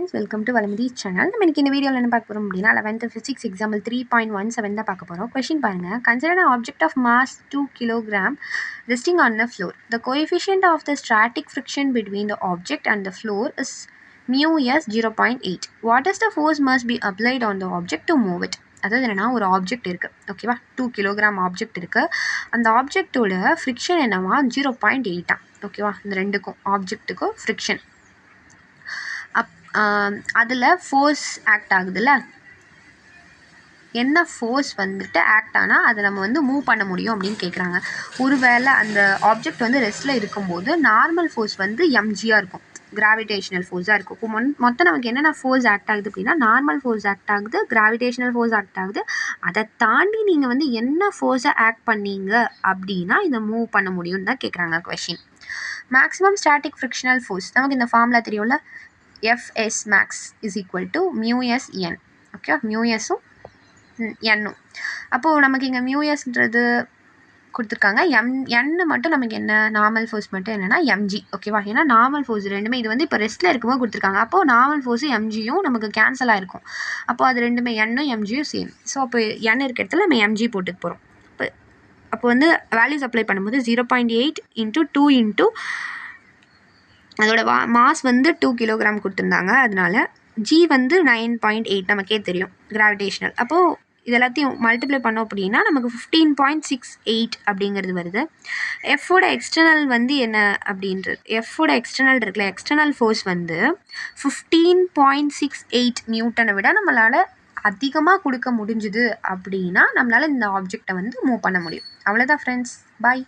friends, welcome to Valamudi channel. நம்ம இன்னைக்கு இந்த வீடியோல என்ன பார்க்க போறோம் அப்படினா 11th physics example 3.17 தான் பார்க்க போறோம். क्वेश्चन பாருங்க. Consider an object of mass 2 kg resting on the floor. The coefficient of the static friction between the object and the floor is mu s 0.8. What is the force must be applied on the object to move it? அதாவது என்னன்னா ஒரு object இருக்கு, ஓகேவா? 2 kilogram object இருக்கு. அந்த ஆப்ஜெக்டோட friction என்னவா 0.8. ஓகேவா? இந்த ரெண்டுக்கும் ஆப்ஜெக்ட்டுக்கும் ஃப்ரிக்ஷன். அதில் ஃபோர்ஸ் ஆக்ட் ஆகுதுல்ல, என்ன ஃபோர்ஸ் வந்துட்டு ஆக்ட் ஆனால் அதை நம்ம வந்து மூவ் பண்ண முடியும் அப்படின்னு கேட்குறாங்க. ஒருவேளை அந்த ஆப்ஜெக்ட் வந்து ரெஸ்ட்டில் இருக்கும்போது நார்மல் ஃபோர்ஸ் வந்து எம்ஜியாக இருக்கும், கிராவிடேஷனல் ஃபோர்ஸாக இருக்கும். இப்போ மொத்தம் நமக்கு என்னென்ன ஃபோர்ஸ் ஆக்ட் ஆகுது அப்படின்னா நார்மல் ஃபோர்ஸ் ஆக்ட் ஆகுது, கிராவிடேஷனல் ஃபோர்ஸ் ஆக்ட் ஆகுது. அதை தாண்டி நீங்கள் வந்து என்ன ஃபோர்ஸை ஆக்ட் பண்ணீங்க அப்படின்னா இதை மூவ் பண்ண முடியும்னு தான் கேட்குறாங்க question. Maximum static frictional force நமக்கு இந்த ஃபார்முலா தெரியும்ல, Fs max is equal to mu s n. Okay, mu sம் என்னும். அப்போது நமக்கு இங்கே mu sன்றது கொடுத்துருக்காங்க. n மட்டும் நமக்கு என்ன, நார்மல் ஃபோர்ஸ் மட்டும் என்னென்னா mg. ஓகேவா? ஏன்னா நார்மல் ஃபோர்ஸ் ரெண்டுமே இது வந்து இப்போ ரெஸ்ட்டில் இருக்கும்போது கொடுத்துருக்காங்க. அப்போது நார்மல் ஃபோர்ஸும் mgயும் நமக்கு கேன்சல் ஆகிருக்கும். அப்போது அது ரெண்டுமே n-ம் mgயும் சேம். ஸோ அப்போ n இருக்க இடத்துல நம்ம mg போட்டுக்க போகிறோம். அப்போ வந்து வேல்யூஸ் அப்ளை பண்ணும்போது 0.8 × 2 × அதோட மாஸ் வந்து 2 கிலோகிராம் கொடுத்துருந்தாங்க. அதனால ஜி வந்து 9.8 நமக்கே தெரியும் கிராவிடேஷனல். அப்போது இது எல்லாத்தையும் மல்டிப்ளை பண்ணோம் அப்படின்னா நமக்கு 15.68 அப்படிங்கிறது வருது. எஃபோட எக்ஸ்டர்னல் வந்து என்ன அப்படின்றது, எஃபோட எக்ஸ்டர்னல் இருக்குல்ல, எக்ஸ்டர்னல் ஃபோர்ஸ் வந்து 15.68 நியூட்டனை விட நம்மளால் அதிகமாக கொடுக்க முடிஞ்சுது அப்படின்னா நம்மளால் இந்த ஆப்ஜெக்டை வந்து மூவ் பண்ண முடியும். அவ்வளோதான் ஃப்ரெண்ட்ஸ், பாய்.